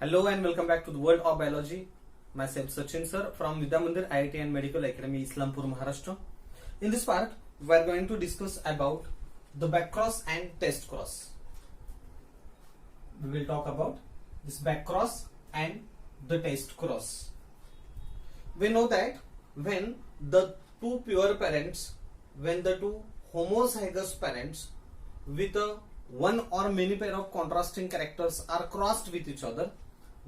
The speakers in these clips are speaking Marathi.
Hello and welcome back to the world of biology. Myself Sachin sir from Vidya Mandir IIT and Medical Academy, Islampur, Maharashtra. In this part, we are going to discuss about the back cross and test cross. We will talk about this back cross and the test cross. We know that when the two pure parents, when the two homozygous parents with a one or many pair of contrasting characters are crossed with each other,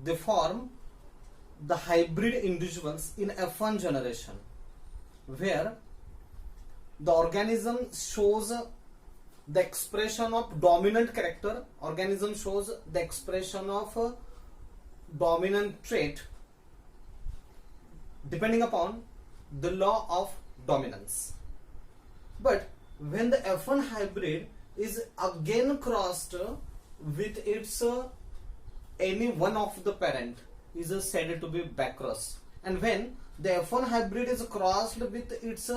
they form the hybrid individuals in F1 generation, where the organism shows the expression of dominant character, organism shows the expression of a dominant trait depending upon the law of dominance. But when the F1 hybrid is again crossed with its any one of the parent is said to be back cross, and when the F1 hybrid is crossed with its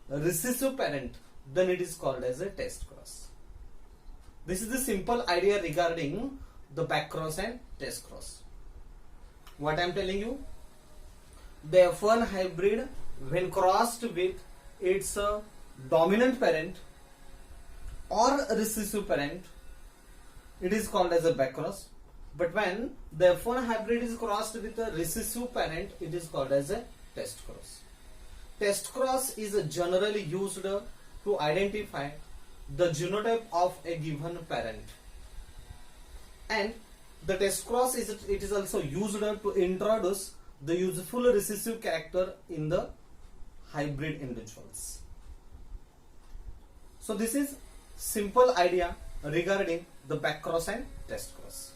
recessive parent, then it is called as a test cross. This is the simple idea regarding the back cross and test cross. What I am telling you, the F1 hybrid when crossed with its dominant parent or recessive parent, it is called as a back cross. But when the F1 hybrid is crossed with a recessive parent, it is called as a test cross. Test cross is generally used to identify the genotype of a given parent, and the test cross is also used to introduce the useful recessive character in the hybrid individuals. So this is simple idea regarding the back cross and test cross.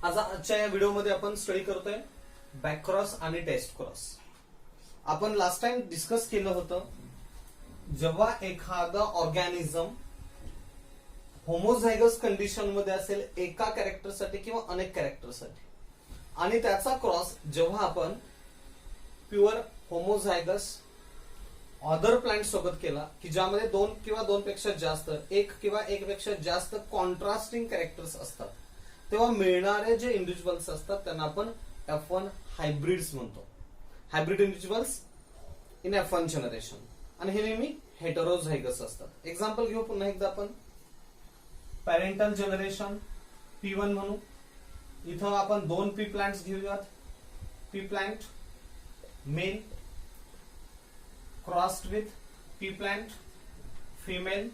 आज आजच्या या व्हिडिओमध्ये आपण स्टडी करतोय बॅक क्रॉस आणि टेस्ट क्रॉस. आपण लास्ट टाइम डिस्कस केलं होतं, जेव्हा एखादा ऑर्गॅनिझम होमोझायगस कंडिशन मध्ये असेल एका कॅरेक्टरसाठी किंवा अनेक कॅरेक्टरसाठी, आणि त्याचा क्रॉस जेव्हा आपण प्युअर होमोझायगस अदर प्लांट सोबत केला की ज्यामध्ये दोन किंवा दोनपेक्षा जास्त, एक किंवा एकपेक्षा जास्त कॉन्ट्रास्टिंग कॅरेक्टर्स असतात, तेव्हा मिळणारे जे इंडिव्हिज्युअल्स असतात त्यांना आपण F1 हायब्रिड्स म्हणतो. Hybrid individuals in F1 generation, आणि हे नेहमी हेटेरोझायगस असतात. एक्झाम्पल घेऊ पुन्हा एकदा आपण. पॅरेंटल जनरेशन P1 म्हणू. इथं आपण दोन पी प्लांट्स घेऊयात. P plant mail crossed with P plant female.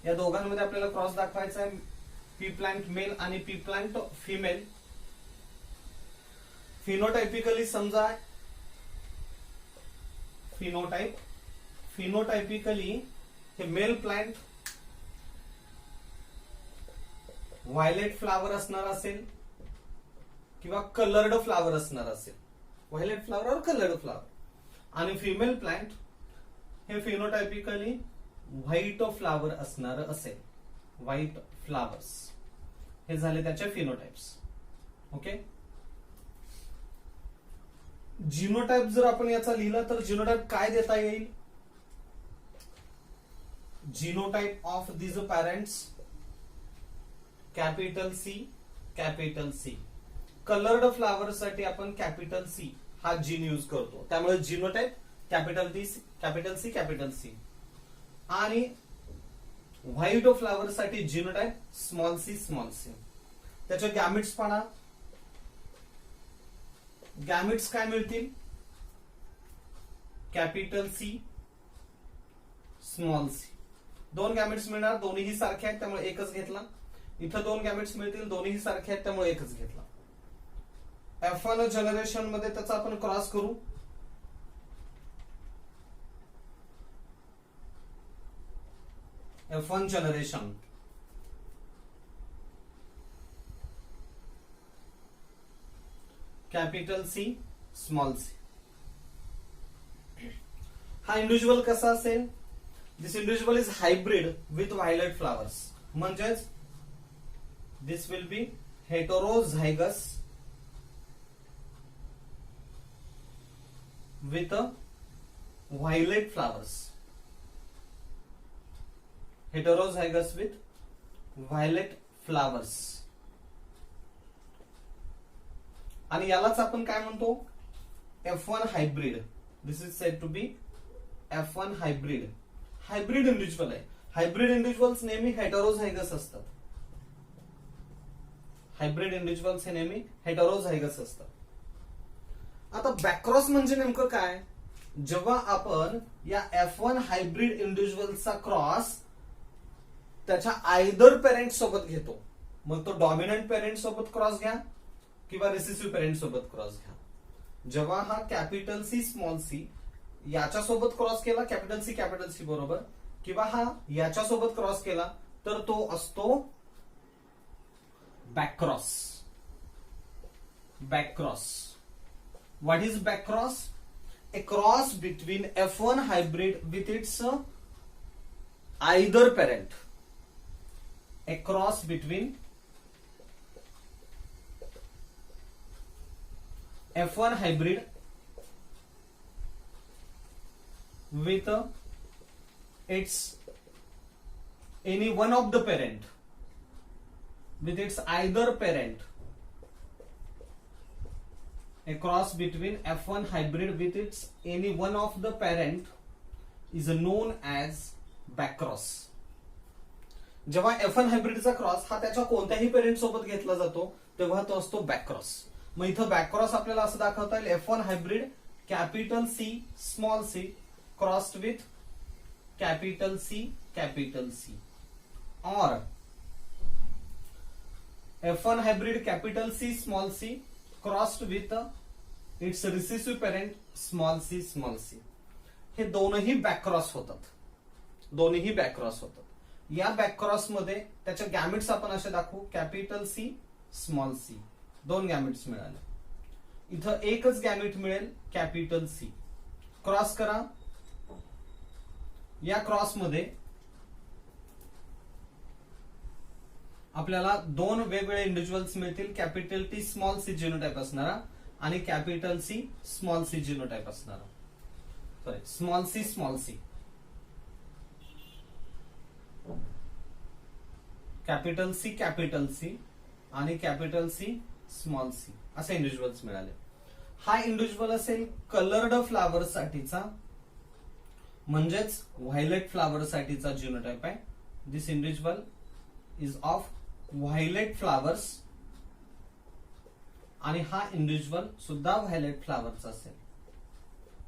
या दोघांमध्ये आपल्याला क्रॉस दाखवायचा आहे, पी प्लांट मेल आणि पी प्लांट फिमेल. फिनोटाइपिकली समजा फिनोटाइपिकली हे मेल प्लांट व्हायलेट फ्लावर असणार असेल किंवा कलर्ड फ्लावर असणार असेल, व्हायलेट फ्लावर और कलर्ड फ्लावर. आणि फिमेल प्लांट हे फिनोटाइपिकली व्हाईट फ्लावर असणार असेल, व्हाईट फ्लावर्स. हे झाले त्याचे फिनोटाइप्स. ओके. जिनोटाइप जर आपण याचा लिहिला तर जिनोटाइप काय देता येईल? Genotype of these parents capital C, capital C. Coloured flower साठी आपण कॅपिटल सी हा जीन यूज करतो, त्यामुळे genotype capital C, capital C. आणि व्हाईट फ्लावर साठी genotype small C, small C. त्याचे गॅमिट्स पहा. गॅमिट्स काय मिळतील? Capital C, small C. दोन गॅमिट्स मिळणार, दोन्हीही सारखे आहेत त्यामुळे एकच घेतला. इथं दोन गॅमिट्स मिळतील, दोन्हीही सारखे आहेत त्यामुळे एकच घेतला. F1 जनरेशन मध्ये त्याचा आपण क्रॉस करू. F1 generation capital C, small C. हा इंडिव्हिज्युअल कसा असेल? This individual is hybrid with violet flowers, म्हणजेच this will be heterozygous with violet flowers. Heterozygous with violet flowers. आणि यालाच आपण काय म्हणतो, F1 hybrid. This is said to be F1 hybrid. Hybrid individual आहे. हायब्रिड इंडिव्हिज्युअल्स नेहमी हेटेरोझायगस असतात. हायब्रिड इंडिव्हिज्युअल्स हे नेहमी हेटेरोझायगस असतात. आता बॅक्रॉस म्हणजे नेमकं काय? जेव्हा आपण या F1 हायब्रिड इंडिव्हिज्युअलचा क्रॉस त्याच्या आयदर पेरेंट सोबत घेतो, मग तो डॉमिनंट पेरेंट सोबत क्रॉस घ्या किंवा रिसेसिव्ह पेरेंट सोबत क्रॉस घ्या. जेव्हा हा कॅपिटल सी स्मॉल सी याच्या सोबत क्रॉस केला, कॅपिटल सी बरोबर, किंवा हा याच्या सोबत क्रॉस केला, तर तो असतो backcross. Backcross. What is backcross? A cross between F1 hybrid with its either parent. A cross between F1 hybrid with its any one of the parent, with its either parent. A cross between F1 hybrid with its any one of the parent is known as backcross. जेव्हा F1 हायब्रिडचा क्रॉस हा त्याच्या कोणत्याही पेरेंट सोबत घेतला जातो तेव्हा तो असतो बॅकक्रॉस. मग इथं बॅकक्रॉस आपल्याला असं दाखवता येईल, F1 hybrid capital C small C crossed with capital C, और F1 hybrid capital C small C crossed with its recessive parent small C. हे दोनही बॅकक्रॉस होतात. दोन्हीही बॅकक्रॉस होतात. या बॅकक्रॉस मध्ये त्याच्या गॅमिट्स आपण असे दाखवू, कॅपिटल सी स्मॉल सी. दोन गॅमिट्स मिळाले. इथं एकच गॅमिट मिळेल, कॅपिटल सी. क्रॉस करा. या क्रॉस मध्ये आपल्याला दोन वेगवेगळे इंडिव्हिज्युअल्स मिळतील, capital T small C genotype असणारा आणि capital C small C genotype असणारा. Sorry, small C capital C आणि कॅपिटल सी स्मॉल सी असे इंडिव्हिज्युअल्स मिळाले. हा इंडिव्हिज्युअल असेल कलर्ड फ्लावर साठीचा, म्हणजेच व्हायलेट फ्लावर साठीचा जिनोटाइप आहे. This individual is of violet flowers, आणि हा इंडिव्हिज्युअल सुद्धा व्हायलेट फ्लावरचा असेल.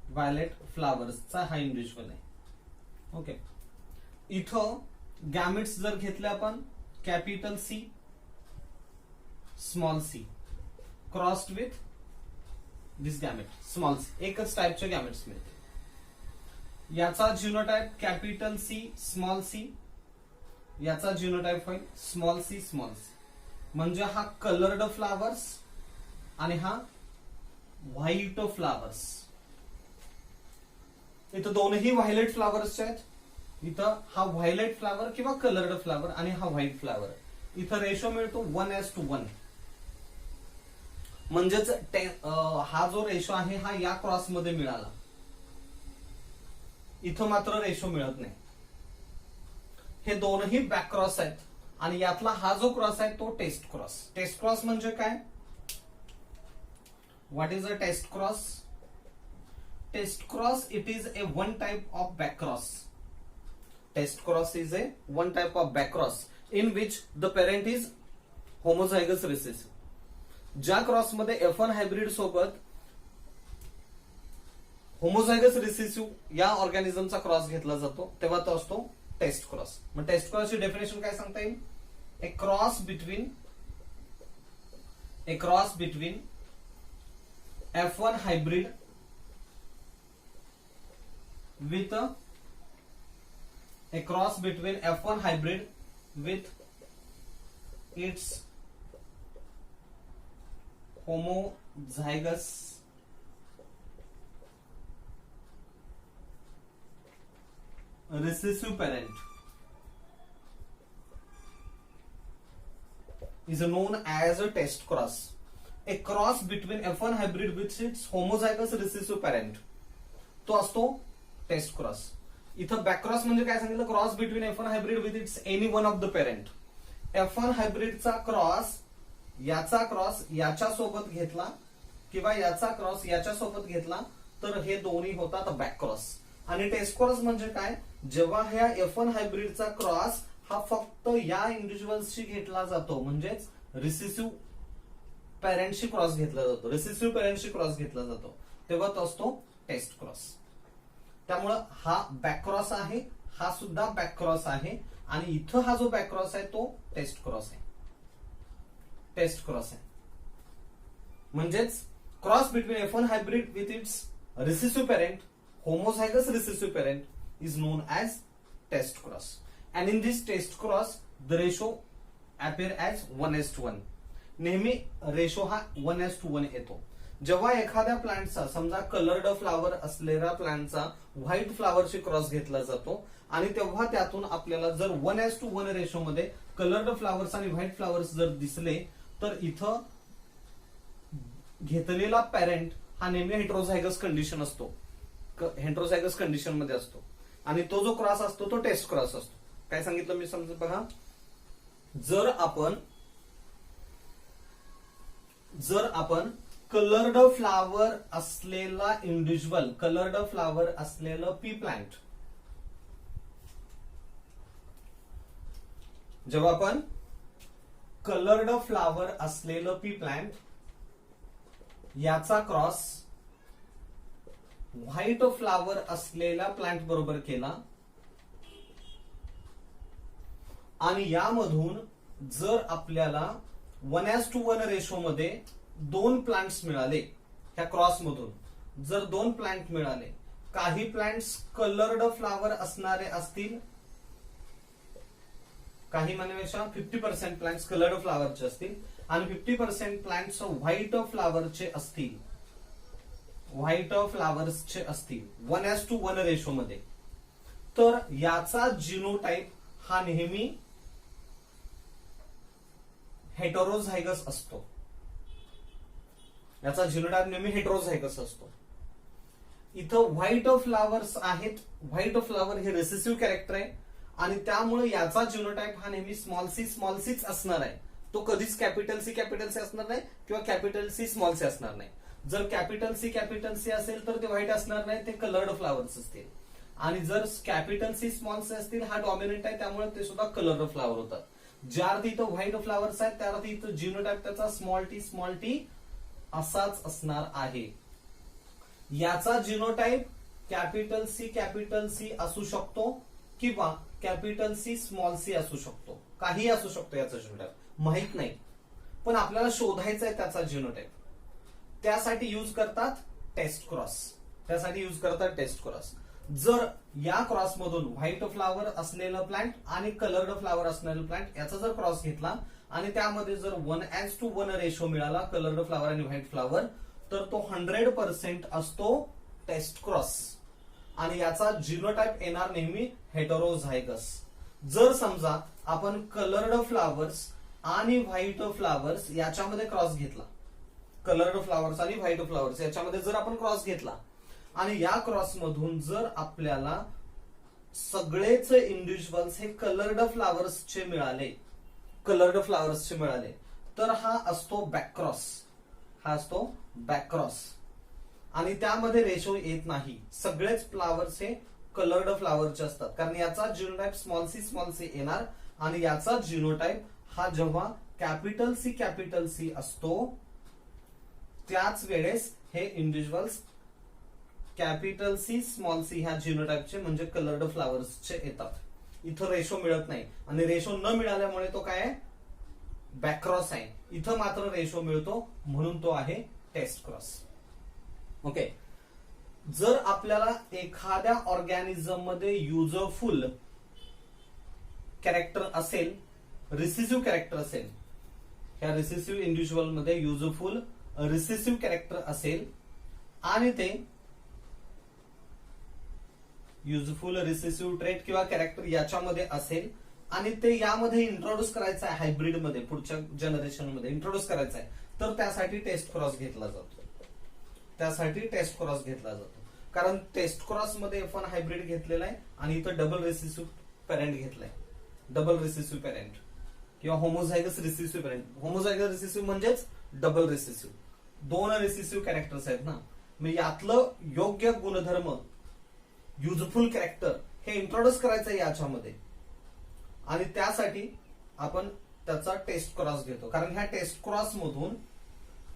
व्हायलेट फ्लावर्सचा हा इंडिव्हिज्युअल आहे. ओके. इथं गॅमिट्स जर घेतले आपण, capital C small C crossed with this gamete small C, एकच टाइपचे गॅमेट्स मिळतील. याचा genotype capital C small C, याचा जिनोटाइप होईल स्मॉल सी. म्हणजे हा कलर्ड फ्लावर्स आणि हा व्हाईट फ्लावर्स. इथं दोनही व्हायलेट फ्लावर्सचे आहेत. इथं हा व्हायलेट फ्लावर किंवा कलर्ड फ्लावर आणि हा व्हाईट फ्लावर. इथं रेशो मिळतो 1:1. म्हणजेच हा जो रेशो आहे हा या क्रॉस मध्ये मिळाला. इथं मात्र रेशो मिळत नाही. हे दोनही बॅक क्रॉस आहेत आणि यातला हा जो क्रॉस आहे तो टेस्ट क्रॉस. टेस्ट क्रॉस म्हणजे काय? What is a test cross? Test cross it is a one type of back cross. Test cross is a one type of back cross in which the parent is homozygous recessive. ज्या क्रॉस मध्ये F1 हायब्रिड सोबत होमोझायगस रिसेसिव्ह या ऑर्गॅनिझमचा क्रॉस घेतला जातो तेव्हा तो असतो टेस्ट क्रॉस. मग टेस्ट क्रॉसची डेफिनेशन काय सांगता येईल? A cross between F1 hybrid with a cross between F1 hybrid with its homozygous recessive parent is known as a test cross. A cross between F1 hybrid with its homozygous recessive parent तो असतो टेस्ट क्रॉस. इथं बॅकक्रॉस म्हणजे काय सांगितलं? Cross between F1 hybrid with its any one of the parent. F1 हायब्रिडचा क्रॉस याचा क्रॉस याच्या सोबत घेतला किंवा याचा क्रॉस याच्यासोबत घेतला तर हे दोन्ही होतात बॅक क्रॉस. आणि टेस्ट क्रॉस म्हणजे काय, जेव्हा ह्या F1 हायब्रिडचा क्रॉस हा फक्त या इंडिव्हिज्युअल्सशी घेतला जातो, म्हणजेच रिसेसिव्ह पॅरेंटशी क्रॉस घेतला जातो, रिसेसिव्ह पॅरेंटशी क्रॉस घेतला जातो, तेव्हा तो असतो टेस्ट क्रॉस. त्यामुळं हा बॅक क्रॉस आहे, हा सुद्धा बॅक क्रॉस आहे, आणि इथं हा जो बॅक क्रॉस आहे तो टेस्ट क्रॉस आहे. टेस्ट क्रॉस आहे म्हणजेच cross between F1 hybrid with its recessive parent, homozygous recessive parent is known as test cross. And in this test cross, the ratio appear as 1:1. नेहमी रेशो हा 1:1 येतो. जेव्हा एखाद्या प्लांटचा, समजा कलर्ड फ्लावर असलेल्या प्लांटचा व्हाईट फ्लावरशी क्रॉस घेतला जातो, आणि तेव्हा त्यातून आपल्याला जर 1:1 रेशो मध्ये कलर्ड फ्लावर्स आणि व्हाईट फ्लावर्स जर दिसले, तर इथं घेतलेला पॅरेंट हा नेहमी हेट्रोझायगस कंडिशन असतो, हेट्रोझायगस कंडिशन मध्ये असतो, आणि तो जो क्रॉस असतो तो टेस्ट क्रॉस असतो. काय सांगितलं मी, समजा बघा, जर आपण कलर्ड फ्लावर असलेला इंडिव्हिज्युअल, कलर्ड फ्लावर असलेलं पी प्लांट, जेव्हा आपण कलर्ड फ्लावर असलेलं पी प्लांट याचा क्रॉस व्हाईट फ्लावर असलेल्या प्लांट बरोबर केला, आणि यामधून जर आपल्याला 1:1 रेशो मध्ये 2 प्लांट्स मिळाले, ह्या क्रॉस मधून जर 2 प्लांट मिळाले, काही प्लांट्स कलर्ड फ्लावर असणारे असतील, काही म्हणण्यापेक्षा 50% प्लांट्स कलर्ड फ्लावरचे असतील, आणि 50% प्लांट्स व्हाईट फ्लावरचे असतील, व्हाईट फ्लावर्सचे असतील 1:1 रेशो मध्ये, तर याचा जिनोटाइप हा नेहमी हेटेरोझायगस असतो. याचा जिनोटाइप नेहमी हेटेरोझायगस असतो. इथं व्हाईट फ्लावर्स आहेत, व्हाईट फ्लावर हे रिसेसिव्ह कॅरेक्टर आहे, आणि त्यामुळे याचा जिनोटाइप हा नेहमी स्मॉल सीच असणार आहे. तो कधीच कॅपिटल सी असणार नाही, किंवा कॅपिटल सी स्मॉल सी असणार नाही. जर कॅपिटल सी असेल तर ते व्हाईट असणार नाही, ते कलर्ड फ्लावर्स असतील, आणि जर कॅपिटल सी स्मॉल सी असतील, हा डॉमिनंट आहे, त्यामुळे ते सुद्धा कलर्ड फ्लावर होतात. ज्या अर्थी इथं व्हाईट फ्लावर्स आहेत त्या अर्थी इथं जिनोटाइप त्याचा स्मॉल टी असाच असणार आहे. याचा जिनोटाइप कॅपिटल सी असू शकतो, किंवा कॅपिटल सी स्मॉल सी असू शकतो, काही असू शकतो याचा जिनोटाइप, माहित नाही, पण आपल्याला शोधायचा आहे त्याचा जिनोटाइप. त्यासाठी यूज करतात टेस्ट क्रॉस. जर या क्रॉस मधून व्हाईट फ्लावर असलेलं प्लांट आणि कलर्ड फ्लावर असलेलं प्लांट याचा जर क्रॉस घेतला, आणि त्यामध्ये जर 1:1 रेशो मिळाला कलर्ड फ्लावर आणि व्हाईट फ्लावर, तर तो 100% असतो टेस्ट क्रॉस, आणि याचा जिनोटाइप येणार नेहमी हेटेरोझायगस. जर समजा आपण कलर्ड फ्लावर्स आणि व्हाईट फ्लावर्स याच्यामध्ये क्रॉस घेतला, कलर्ड फ्लावर्स आणि व्हाईट फ्लावर्स याच्यामध्ये जर आपण क्रॉस घेतला, आणि या क्रॉस मधून जर आपल्याला सगळेच इंडिव्हिज्युअल्स हे कलर्ड फ्लावर्सचे मिळाले, तर हा असतो बॅक क्रॉस, आणि त्यामध्ये रेशो येत नाही. सगळेच फ्लावर्स हे कलर्ड फ्लावरचे असतात, कारण याचा जिनोटाइप स्मॉल सी येणार, आणि याचा जिनोटाइप हा जेव्हा कॅपिटल सी असतो, त्याच वेळेस हे individuals capital C small C ह्या जिनोटाइपचे म्हणजे कलर्ड फ्लावर्सचे येतात. इथं रेशो मिळत नाही, आणि रेशो न मिळाल्यामुळे तो काय आहे, बॅक क्रॉस आहे. इथं मात्र रेशो मिळतो, म्हणून तो आहे टेस्ट क्रॉस. ओके. जर आपल्याला एखाद्या ऑर्गॅनिझम मध्ये युजफुल कॅरेक्टर असेल, रिसेसिव्ह कॅरेक्टर असेल, ह्या रिसेसिव्ह इंडिव्हिज्युअल मध्ये युजफुल रिसेसिव्ह कॅरेक्टर असेल, आणि ते युजफुल रिसेसिव्ह ट्रेट किंवा कॅरेक्टर याच्यामध्ये असेल, आणि ते यामध्ये इंट्रोड्यूस करायचं आहे, हायब्रिड मध्ये पुढच्या जनरेशन मध्ये इंट्रोड्यूस करायचं आहे, तर त्यासाठी टेस्ट क्रॉस घेतला जातो. कारण टेस्ट क्रॉस मध्ये F1 हायब्रिड घेतलेला आहे, आणि इथं डबल रिसेसिव्ह पॅरेंट घेतलाय, डबल रिसेसिव्ह पॅरेंट किंवा homozygous recessive parent. Homozygous recessive म्हणजेच डबल रिसेसिव्ह. दोन रिसेसिव्ह कॅरेक्टर्स आहेत ना, मग यातलं योग्य गुणधर्म युजफुल कॅरेक्टर हे इंट्रोड्यूस करायचं आहे याच्यामध्ये, आणि त्यासाठी आपण त्याचा टेस्ट क्रॉस घेतो. कारण ह्या टेस्ट क्रॉस मधून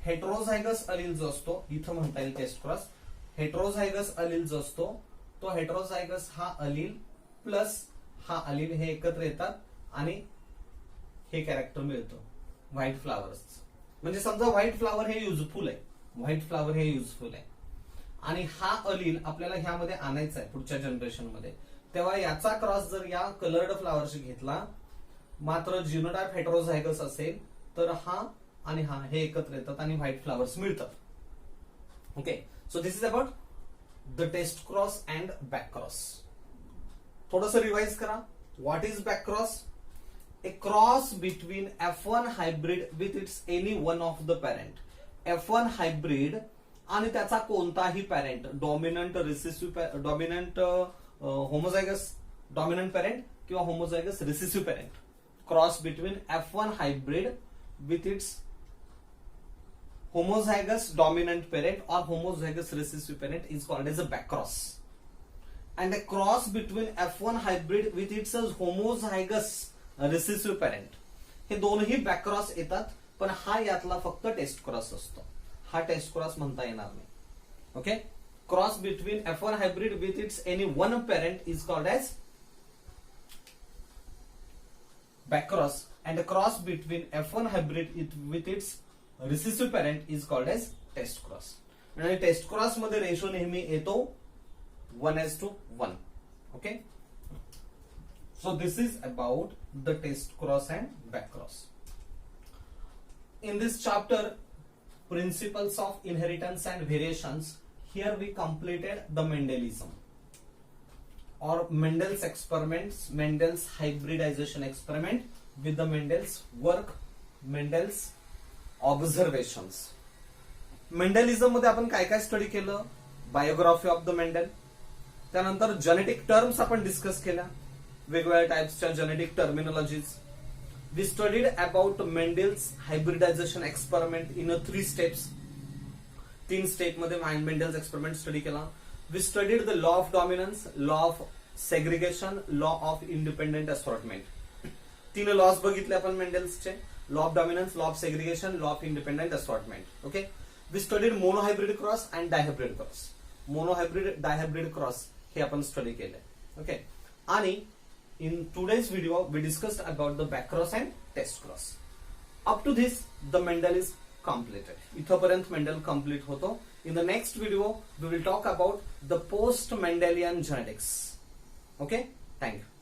हेट्रोझायगस अलील जो असतो, इथं म्हणता येईल टेस्ट क्रॉस, हेट्रोझायगस अलील जो असतो तो हेट्रोझायगस हा अलील प्लस हा अलील हे एकत्र येतात आणि हे कॅरेक्टर मिळतं व्हाईट फ्लावर्स. म्हणजे समजा व्हाईट फ्लावर हे युजफुल आहे, व्हाईट फ्लावर हे युजफुल आहे आणि हा अलील आपल्याला ह्यामध्ये आणायचा आहे पुढच्या जनरेशन मध्ये, तेव्हा याचा क्रॉस जर या कलर्ड फ्लावरशी घेतला, मात्र जिनोटाइप हेट्रोझायगस असेल तर हा आणि हा हे एकत्र येतात आणि व्हाईट फ्लावर्स मिळतात. Okay, so this is about the test cross and back cross. थोडस रिवाइज करा. What is back cross? A cross between F1 hybrid with its any one of the parent. F1 hybrid आणि त्याचा कोणताही parent, dominant recessive, dominant homozygous dominant parent किंवा homozygous recessive parent. Cross between F1 hybrid with its homozygous dominant parent or homozygous recessive parent is called as a back cross. And a cross between F1 hybrid with its homozygous recessive parent, हे दोनही बॅक क्रॉस येतात, पण हा यातला फक्त टेस्ट क्रॉस असतो, हा टेस्ट क्रॉस म्हणता येणार नाही. Okay, cross between F1 hybrid with its any one parent is called as back cross, and cross between F1 hybrid with its recessive parent is called as test cross. आणि टेस्ट क्रॉस मध्ये रेशो नेहमी येतो 1:1. Okay, so this is about the test cross and back cross. In this chapter principles of inheritance and variations, here we completed the Mendelism or Mendel's experiments, Mendel's hybridization experiment with the Mendel's work, Mendel's observations. Mendelism मध्ये आपण काय काय स्टडी केलं? बायोग्राफी ऑफ द मेंडेल, त्यानंतर जेनेटिक टर्म्स आपण डिस्कस केल्या, वेगवेगळ्या टाइप्सच्या genetic terminologies. We studied about Mendel's hybridization experiment in 3 steps. 3 step मध्ये मेंडेल्स एक्सपेरिमेंट स्टडी केला. We studied the law of dominance, law of segregation, law of independent assortment. 3 laws बघितले आपण मेंडेल्सचे, law of dominance, law of segregation, law of independent assortment. Okay, we studied monohybrid cross and dihybrid cross. Monohybrid, dihybrid cross हे आपण स्टडी केले. ओके, आणि in today's video we discussed about the back cross and test cross. Up to this the Mendel is completed. इथपर्यंत मेंडेल कंप्लीट होतो. In the next video we will talk about the post Mendelian genetics. Okay, thank you.